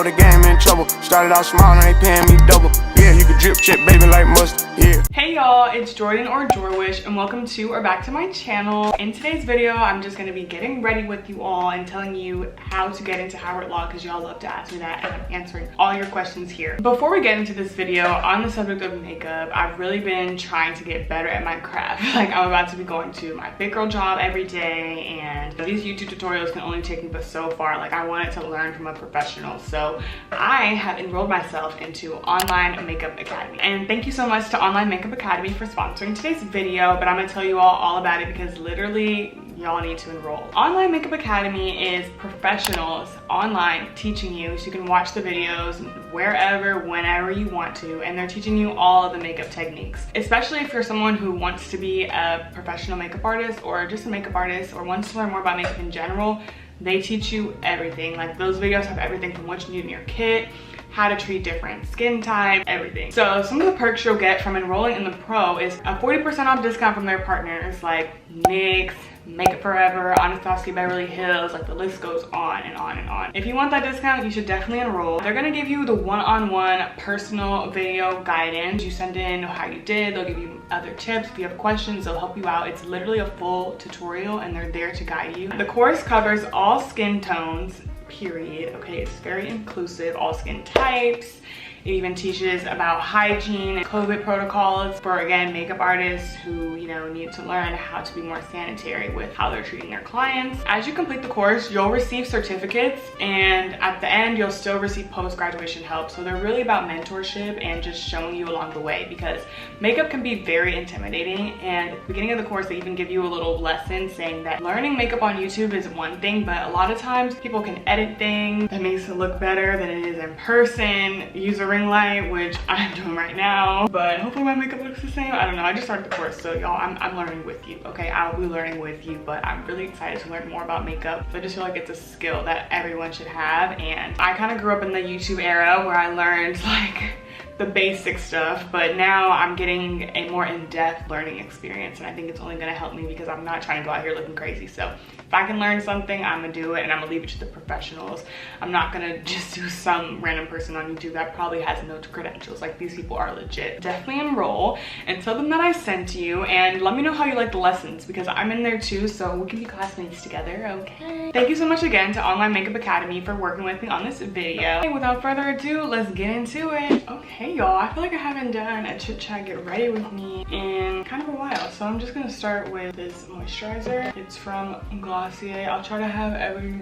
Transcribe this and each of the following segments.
know the game in trouble. Started out small, now they paying me double. Yeah, you can drip check, baby, like mustard. Yeah. Hey y'all, it's Jordan or JorWish, and welcome to or back to my channel. In today's video, I'm just gonna be getting ready with you all and telling you how to get into Howard Law, because y'all love to ask me that, and I'm answering all your questions here. Before we get into this video, on the subject of makeup, I've really been trying to get better at my craft. Like, I'm about to be going to my big girl job every day, and these YouTube tutorials can only take me but so far. Like, I wanted to learn from a professional, so I have enrolled myself into Online Makeup Academy. And thank you so much to Online Makeup Academy for sponsoring today's video, but I'm gonna tell you all about it because literally y'all need to enroll. Online Makeup Academy is professionals online teaching you, so you can watch the videos wherever, whenever you want to, and they're teaching you all of the makeup techniques. Especially if you're someone who wants to be a professional makeup artist, or just a makeup artist, or wants to learn more about makeup in general. They teach you everything. Like, those videos have everything from what you need in your kit, how to treat different skin types, everything. So some of the perks you'll get from enrolling in the pro is a 40% off discount from their partners like NYX, Makeup Forever, Anastasia Beverly Hills, like the list goes on and on and on. If you want that discount, you should definitely enroll. They're gonna give you the one-on-one personal video guidance. You send in how you did, they'll give you other tips. If you have questions, they'll help you out. It's literally a full tutorial and they're there to guide you. The course covers all skin tones, period. Okay, it's very inclusive, all skin types. It even teaches about hygiene, COVID protocols for, again, makeup artists who, you know, need to learn how to be more sanitary with how they're treating their clients. As you complete the course, you'll receive certificates, and at the end, you'll still receive post-graduation help. So they're really about mentorship and just showing you along the way, because makeup can be very intimidating. And at the beginning of the course, they even give you a little lesson saying that learning makeup on YouTube is one thing, but a lot of times people can edit things that makes it look better than it is in person. Use a ring light, which I'm doing right now, but hopefully my makeup looks the same. I don't know, I just started the course, so y'all, I'm learning with you, okay? I'll be learning with you, but I'm really excited to learn more about makeup. So I just feel like it's a skill that everyone should have, and I kind of grew up in the YouTube era where I learned like the basic stuff, but now I'm getting a more in-depth learning experience, and I think it's only gonna help me because I'm not trying to go out here looking crazy. So if I can learn something, I'm gonna do it, and I'm gonna leave it to the professionals. I'm not gonna just do some random person on YouTube that probably has no credentials. Like, these people are legit. Definitely enroll and tell them that I sent you, and let me know how you like the lessons, because I'm in there too, so we can be classmates together, okay? Thank you so much again to Online Makeup Academy for working with me on this video. Okay, without further ado, let's get into it. Okay, y'all, I feel like I haven't done a chit chat get ready with me in kind of a while, so I'm just gonna start with this moisturizer. It's from Glossier. I'll try to have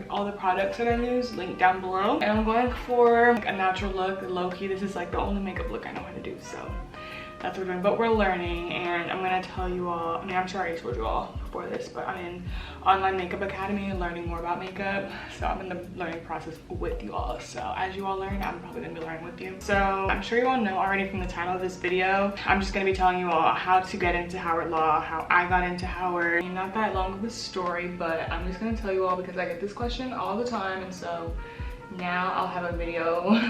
all the products that I use linked down below, and I'm going for like a natural look, low-key. This is like the only makeup look I know how to do, so that's what we're doing. But we're learning, and I'm gonna tell you all, I mean, I'm sure I already told you all before this, but I'm in Online Makeup Academy and learning more about makeup. So I'm in the learning process with you all. So as you all learn, I'm probably gonna be learning with you. So I'm sure you all know already from the title of this video, I'm just gonna be telling you all how to get into Howard Law, how I got into Howard. Not that long of a story, but I'm just gonna tell you all because I get this question all the time, and so now I'll have a video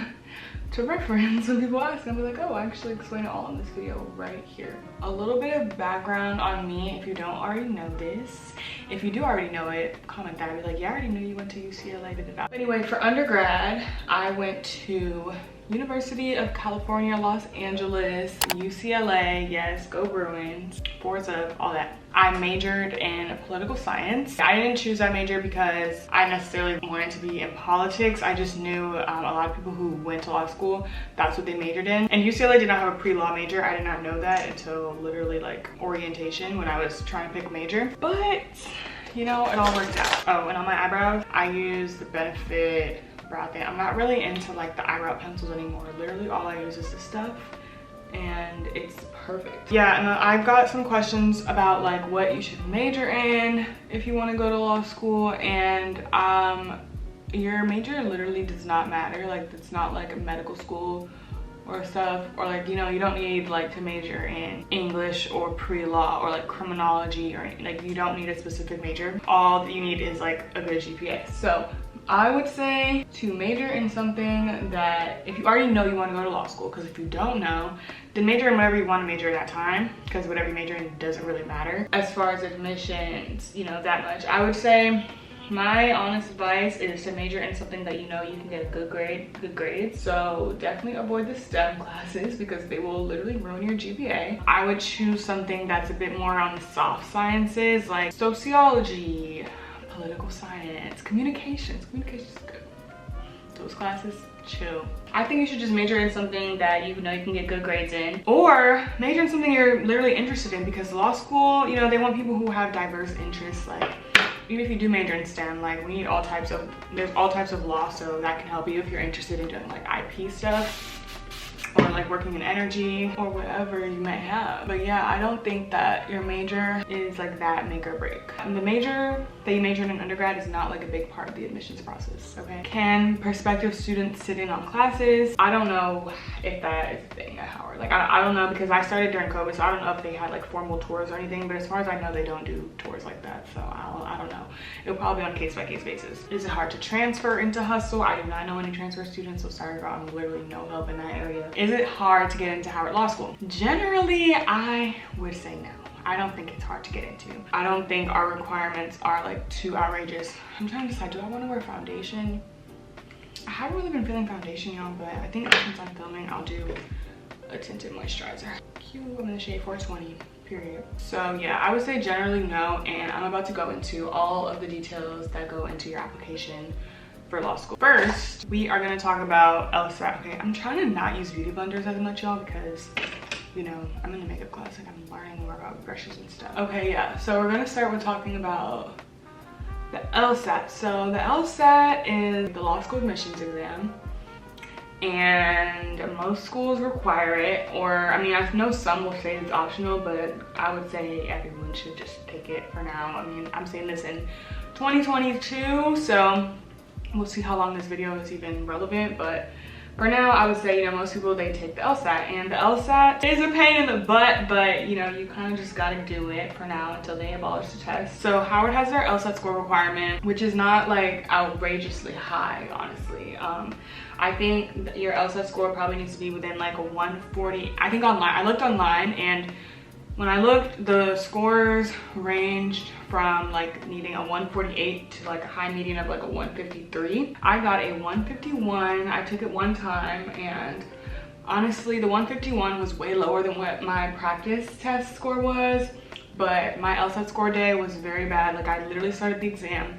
to reference when people ask. I'll be like, oh, I actually explain it all in this video right here. A little bit of background on me if you don't already know this. If you do already know it, comment that. I'll be like, yeah, I already knew you went to UCLA. Anyway, for undergrad, I went to University of California, Los Angeles, UCLA, yes, go Bruins, Forza, all that. I majored in political science. I didn't choose that major because I necessarily wanted to be in politics. I just knew a lot of people who went to law school, that's what they majored in. And UCLA did not have a pre-law major. I did not know that until literally like orientation when I was trying to pick a major. But, you know, it all worked out. Oh, and on my eyebrows, I use the Benefit brow thing. I'm not really into like the eyebrow pencils anymore. Literally all I use is this stuff, and it's perfect. Yeah, and I've got some questions about like what you should major in if you want to go to law school, and your major literally does not matter. Like, it's not like a medical school or stuff, or like, you know, you don't need like to major in English or pre-law or like criminology, or like, you don't need a specific major. All that you need is like a good GPA. So I would say to major in something that, if you already know you want to go to law school, because if you don't know, then major in whatever you want to major in that time, because whatever you major in doesn't really matter. As far as admissions, you know, that much. I would say my honest advice is to major in something that you know you can get a good grades. So definitely avoid the STEM classes because they will literally ruin your GPA. I would choose something that's a bit more on the soft sciences, like sociology, political science, communications. Communications is good. Those classes, chill. I think you should just major in something that you know you can get good grades in, or major in something you're literally interested in, because law school, you know, they want people who have diverse interests. Like, even if you do major in STEM, like, we need there's all types of law, so that can help you if you're interested in doing like IP stuff, or like working in energy, or whatever you might have. But yeah, I don't think that your major is like that make or break. And the major that you majored in undergrad is not like a big part of the admissions process, okay? Can prospective students sit in on classes? I don't know if that is a thing at Howard. Like, I don't know, because I started during COVID, so I don't know if they had like formal tours or anything, but as far as I know, they don't do tours like that, so I don't know. It'll probably be on a case-by-case basis. Is it hard to transfer into Hustle? I do not know any transfer students, so sorry girl, I'm literally no help in that area. Is it hard to get into Howard Law School? Generally, I would say no. I don't think it's hard to get into. I don't think our requirements are like too outrageous. I'm trying to decide, do I want to wear foundation? I haven't really been feeling foundation, y'all, but I think since I'm filming, I'll do a tinted moisturizer. Cute, I'm in the shade 420, period. So yeah, I would say generally no, and I'm about to go into all of the details that go into your application for law school. First, we are gonna talk about Lsat. Okay, I'm trying to not use beauty blenders as much, y'all, because, you know, I'm in the makeup class, like I'm learning more about brushes and stuff. Okay, yeah, so we're gonna start with talking about the Lsat. So the Lsat is the law school admissions exam, and most schools require it, or I mean, I know some will say it's optional, but I would say everyone should just take it for now. I mean, I'm saying this in 2022, so we'll see how long this video is even relevant, but for now, I would say, you know, most people, they take the Lsat, and the Lsat is a pain in the butt, but you know, you kind of just gotta do it for now until they abolish the test. So Howard has their Lsat score requirement, which is not like outrageously high, honestly. I think your Lsat score probably needs to be within like a 140. I think online, I looked online, and when I looked, the scores ranged from like needing a 148 to like a high median of like a 153. I got a 151. I took it one time, and honestly, the 151 was way lower than what my practice test score was, but my Lsat score day was very bad. Like, I literally started the exam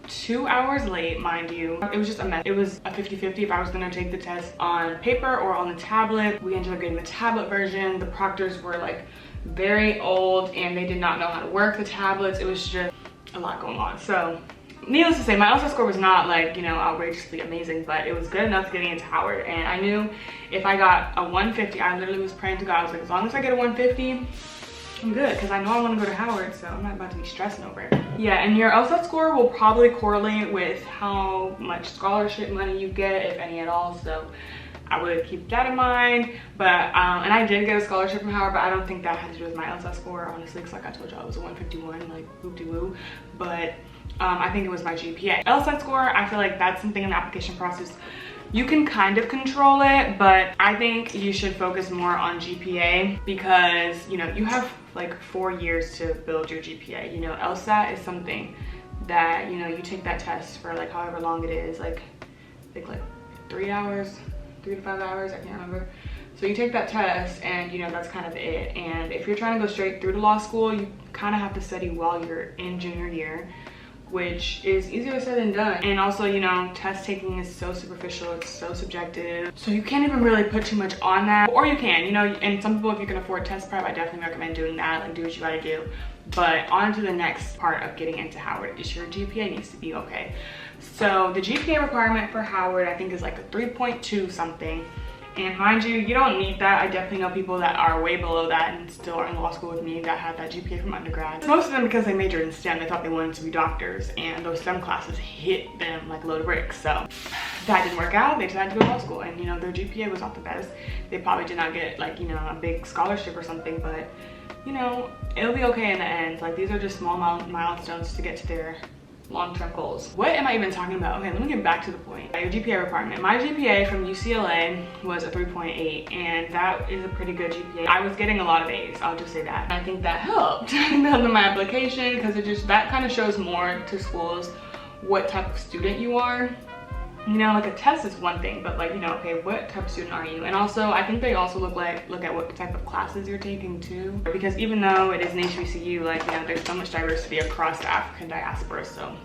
2 hours late, mind you. It was just a mess. It was a 50-50 if I was gonna take the test on paper or on the tablet. We ended up getting the tablet version. The proctors were like very old, and they did not know how to work the tablets. It was just a lot going on. So needless to say, my Lsat score was not like, you know, outrageously amazing, but it was good enough getting into Howard. And I knew if I got a 150, I literally was praying to God. I was like, as long as I get a 150, I'm good, because I know I want to go to Howard, so I'm not about to be stressing over it. Yeah, and your Lsat score will probably correlate with how much scholarship money you get, if any at all, so I would keep that in mind. But and I did get a scholarship from Howard, but I don't think that had to do with my Lsat score, honestly, because like I told y'all, it was a 151, like whoop-de-woo. But I think it was my GPA. Lsat score, I feel like that's something in the application process you can kind of control it, but I think you should focus more on GPA, because, you know, you have like 4 years to build your GPA. You know, Lsat is something that, you know, you take that test for like however long it is, like I think like 3 hours, 3 to 5 hours, I can't remember. So you take that test, and you know, that's kind of it. And if you're trying to go straight through to law school, you kind of have to study while you're in junior year, which is easier said than done. And also, you know, test taking is so superficial, it's so subjective, so you can't even really put too much on that. Or you can, you know, and some people, if you can afford test prep, I definitely recommend doing that. Like, do what you gotta do. But on to the next part of getting into Howard is your GPA needs to be okay. So the GPA requirement for Howard, I think, is like a 3.2 something. And mind you, you don't need that. I definitely know people that are way below that and still are in law school with me that have that GPA from undergrad. Most of them, because they majored in STEM, they thought they wanted to be doctors, and those STEM classes hit them like a load of bricks. So that didn't work out. They decided to go to law school, and you know, their GPA was not the best. They probably did not get like, you know, a big scholarship or something, but you know, it'll be okay in the end. Like, these are just small milestones to get to their long-term goals. What am I even talking about? Okay, let me get back to the point. Your GPA requirement. My GPA from UCLA was a 3.8, and that is a pretty good GPA. I was getting a lot of A's, I'll just say that. And I think that helped. I think that helped in my application, because it just, that kind of shows more to schools what type of student you are. You know, like a test is one thing, but like, you know, okay, what type of student are you? And also, I think they also look at what type of classes you're taking too. Because even though it is an HBCU, like, you know, there's so much diversity across the African diaspora, so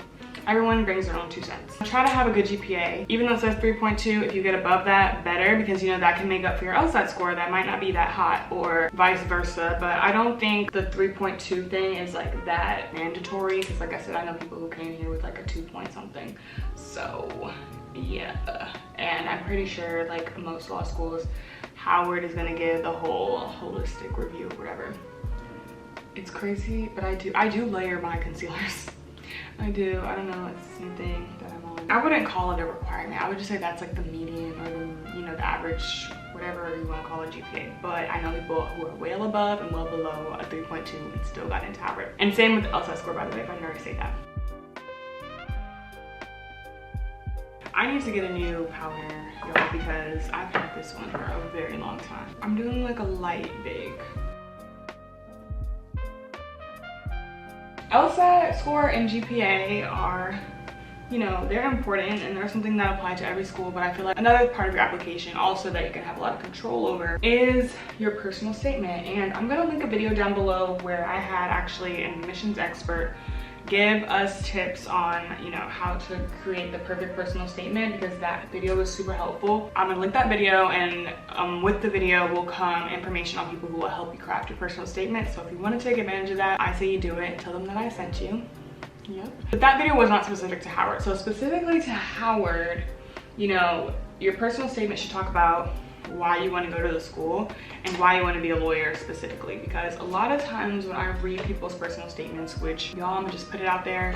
everyone brings their own 2 cents. Try to have a good GPA. Even though it says 3.2, if you get above that, better, because you know that can make up for your Lsat score that might not be that hot, or vice versa. But I don't think the 3.2 thing is like that mandatory, because like I said, I know people who came here with like a 2 point something. So yeah, and I'm pretty sure like most law schools, Howard is gonna give the whole holistic review or whatever. It's crazy, but I do layer my concealers. I do. I don't know, it's the same thing that I'm on. I wouldn't call it a requirement. I would just say that's like the median, or the, you know, the average, whatever you want to call it, GPA. But I know people who are well above and well below a 3.2 and still got into Howard. And same with the Lsat score, by the way, if I didn't already say that. I need to get a new powder, y'all, because I've had this one for a very long time. I'm doing like a light big. Lsat score and GPA are, you know, they're important and they're something that apply to every school, but I feel like another part of your application also that you can have a lot of control over is your personal statement. And I'm gonna link a video down below where I had actually an admissions expert give us tips on, you know, how to create the perfect personal statement, because that video was super helpful. I'm gonna link that video, and with the video will come information on people who will help you craft your personal statement. So if you want to take advantage of that, I say you do it. Tell them that I sent you. Yep. But that video was not specific to Howard. So specifically to Howard, you know, your personal statement should talk about why you want to go to the school and why you want to be a lawyer specifically, because a lot of times when I read people's personal statements, which y'all, I'm gonna just put it out there,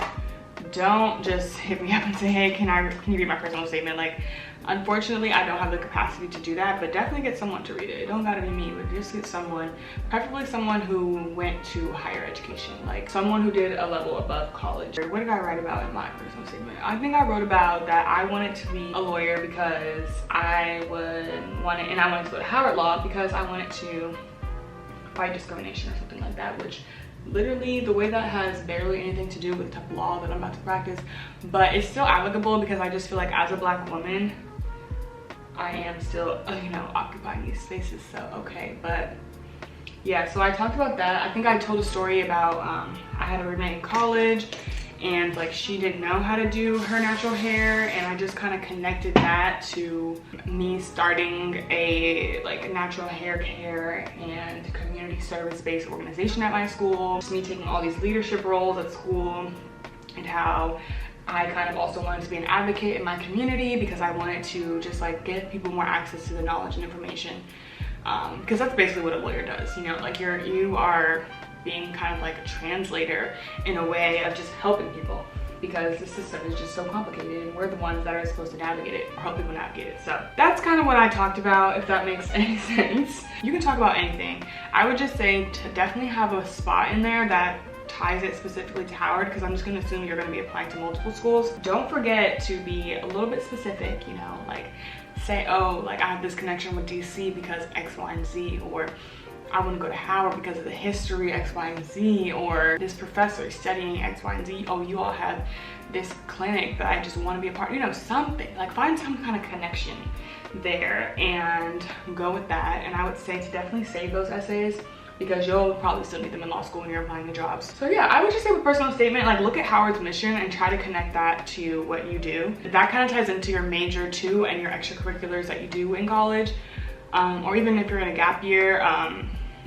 don't just hit me up and say, hey, can you read my personal statement? Like, unfortunately, I don't have the capacity to do that, but definitely get someone to read it. It don't gotta be me, but just get someone, preferably someone who went to higher education, like someone who did a level above college. What did I write about in my personal statement? I think I wrote about that I wanted to be a lawyer because I wanted to go to Howard Law because I wanted to fight discrimination or something like that, which literally the way that has barely anything to do with the type of law that I'm about to practice, but it's still applicable because I just feel like as a Black woman, I am still, you know, occupying these spaces, so okay. But yeah, so I talked about that. I think I told a story about I had a roommate in college, and like she didn't know how to do her natural hair, and I just kind of connected that to me starting a natural hair care and community service-based organization at my school. Just me taking all these leadership roles at school, and how I kind of also wanted to be an advocate in my community because I wanted to just like give people more access to the knowledge and information, because that's basically what a lawyer does, you know, like you are being kind of like a translator in a way of just helping people, because the system is just so complicated and we're the ones that are supposed to navigate it or help people navigate it. So that's kind of what I talked about, if that makes any sense. You can talk about anything. I would just say to definitely have a spot in there that ties it specifically to Howard, because I'm just going to assume you're going to be applying to multiple schools. Don't forget to be a little bit specific, you know, like say, oh, like I have this connection with DC because X, Y, and Z, or I want to go to Howard because of the history X, Y, and Z, or this professor is studying X, Y, and Z. Oh, you all have this clinic that I just want to be a part of, you know, something. Like find some kind of connection there and go with that. And I would say to definitely save those essays, because you'll probably still need them in law school when you're applying to jobs. So yeah, I would just say with personal statement, like look at Howard's mission and try to connect that to what you do. That kind of ties into your major too and your extracurriculars that you do in college, or even if you're in a gap year,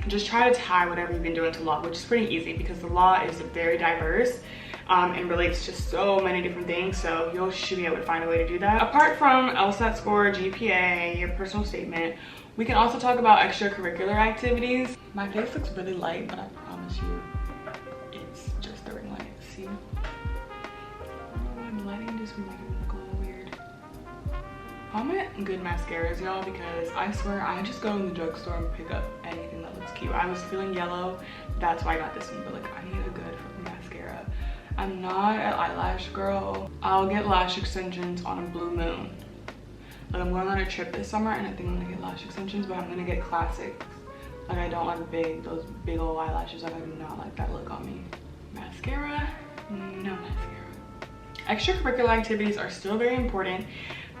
just try to tie whatever you've been doing to law, which is pretty easy because the law is very diverse and relates to so many different things, so you should be able to find a way to do that. Apart from Lsat score, GPA, your personal statement, we can also talk about extracurricular activities. My face looks really light, but I promise you it's just the ring light. See? Oh, the lighting just be making it look a little weird. Comment good mascaras, y'all, because I swear I just go in the drugstore and pick up anything that looks cute. I was feeling yellow, that's why I got this one, but like I need a good mascara. I'm not an eyelash girl. I'll get lash extensions on a blue moon. Like I'm going on a trip this summer and I think I'm gonna get lash extensions, but I'm gonna get classics. Like I don't like those big old eyelashes. Like I do not like that look on me. Mascara, no mascara. Extracurricular activities are still very important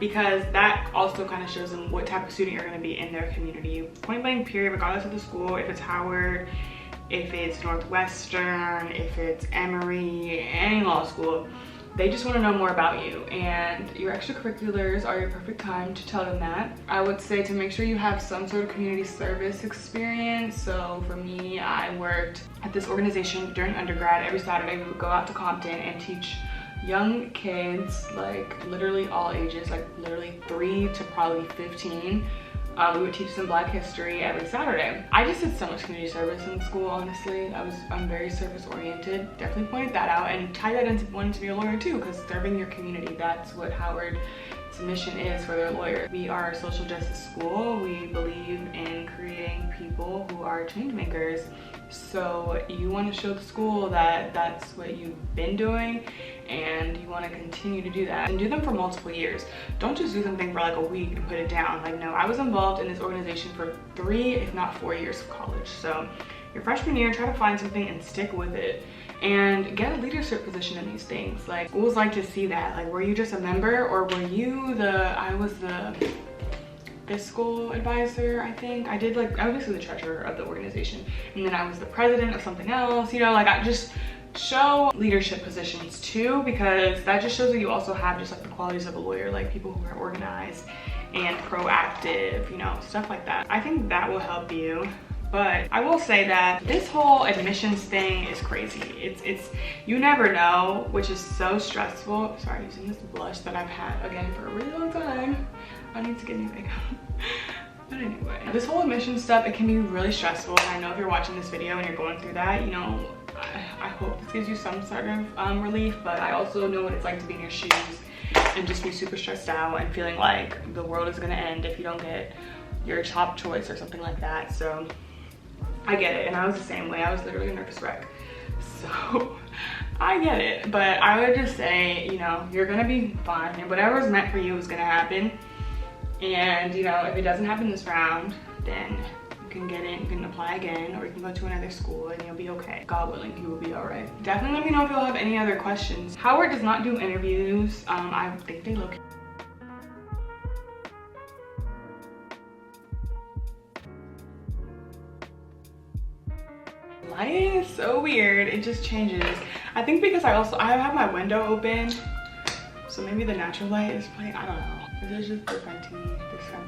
because that also kind of shows them what type of student you're going to be in their community. Point blank period, regardless of the school, if it's Howard, if it's Northwestern, if it's Emory, any law school, they just want to know more about you, and your extracurriculars are your perfect time to tell them that. I would say to make sure you have some sort of community service experience. So for me, I worked at this organization during undergrad. Every Saturday we would go out to Compton and teach young kids, like literally all ages, like literally 3 to probably 15. We would teach some Black history every Saturday. I just did so much community service in school, honestly. I'm very service oriented. Definitely pointed that out and tied that into wanting to be a lawyer too, because serving your community, that's what Howard's mission is for their lawyers. We are a social justice school. We believe in creating people who are change makers. So you want to show the school that that's what you've been doing, and you want to continue to do that and do them for multiple years. Don't just do something for like a week and put it down. Like, no, I was involved in this organization for 3 if not 4 years of college. So your freshman year, try to find something and stick with it and get a leadership position in these things. Like, schools like to see that. Like, were you just a member, or were you I was the fiscal advisor, I think. I was basically the treasurer of the organization, and then I was the president of something else, you know. Like, I just show leadership positions too, because that just shows that you also have just like the qualities of a lawyer, like people who are organized and proactive, you know, stuff like that. I think that will help you. But I will say that this whole admissions thing is crazy. It's you never know, which is so stressful. Sorry, using this blush that I've had again for a really long time. I need to get new makeup. But anyway, this whole admissions stuff, it can be really stressful. And I know if you're watching this video and you're going through that, you know, I hope this gives you some sort of relief. But I also know what it's like to be in your shoes and just be super stressed out and feeling like the world is gonna end if you don't get your top choice or something like that. So I get it, and I was the same way. I was literally a nervous wreck. So I get it, but I would just say, you know, you're gonna be fine, and whatever's meant for you is gonna happen. And you know, if it doesn't happen this round, then you can get in, you can apply again, or you can go to another school and you'll be okay. God willing, you will be all right. Definitely let me know if you'll have any other questions. Howard does not do interviews. I think they look. Lighting is so weird, it just changes. I think because I have my window open, so maybe the natural light is playing. I don't know. This is just the Fenty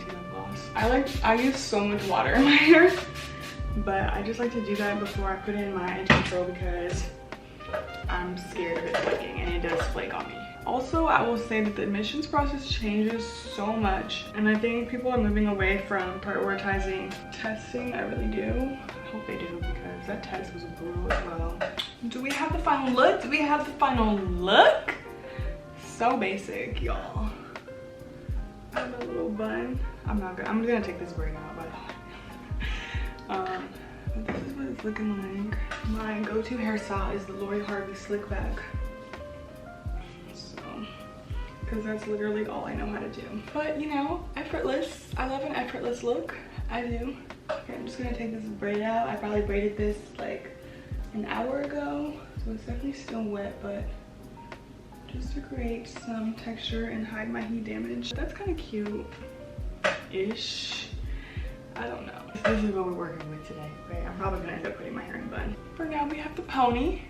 lip gloss. I use so much water in my hair, but I just like to do that before I put in my anti-curl because I'm scared of it flaking, and it does flake on me. Also, I will say that the admissions process changes so much, and I think people are moving away from prioritizing testing. I really do. I hope they do, because that test was brutal as well. Do we have the final look? Do we have the final look? So basic, y'all. I have a little bun. I'm gonna take this braid out, by the way. But this is what it's looking like. My go-to hairstyle is the Lori Harvey slick back. So, because that's literally all I know how to do. But you know, effortless. I love an effortless look. I do. Okay, I'm just gonna take this braid out. I probably braided this like an hour ago, so it's definitely still wet, but just to create some texture and hide my heat damage. That's kind of cute-ish. I don't know. This is what we're working with today, right? I'm probably gonna end up putting my hair in a bun. For now, we have the pony,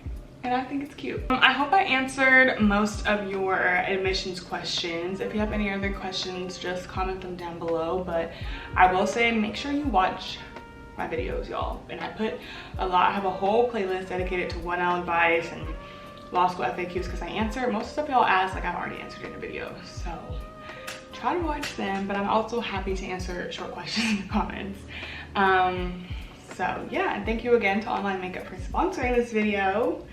and I think it's cute. I hope I answered most of your admissions questions. If you have any other questions, just comment them down below. But I will say, make sure you watch my videos, y'all. And I put a lot. I have a whole playlist dedicated to 1L advice and law school FAQs, because I answer most stuff y'all ask, like I've already answered in the video. So try to watch them, but I'm also happy to answer short questions in the comments. So yeah, and thank you again to Online Makeup for sponsoring this video.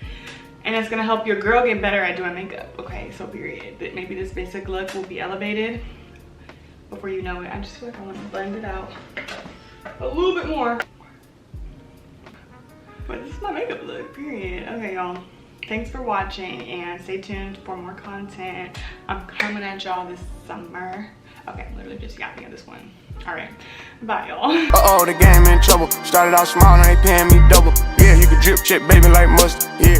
And it's gonna help your girl get better at doing makeup. Okay, so period. That maybe this basic look will be elevated before you know it. I just feel like I want to blend it out a little bit more. But this is my makeup look, period. Okay, y'all. Thanks for watching, and stay tuned for more content. I'm coming at y'all this summer. Okay, I'm literally just yapping at this one. All right, bye y'all. Uh-oh, the game in trouble. Started out small, now they paying me double. Yeah, you can drip check, baby, like mustard. Yeah.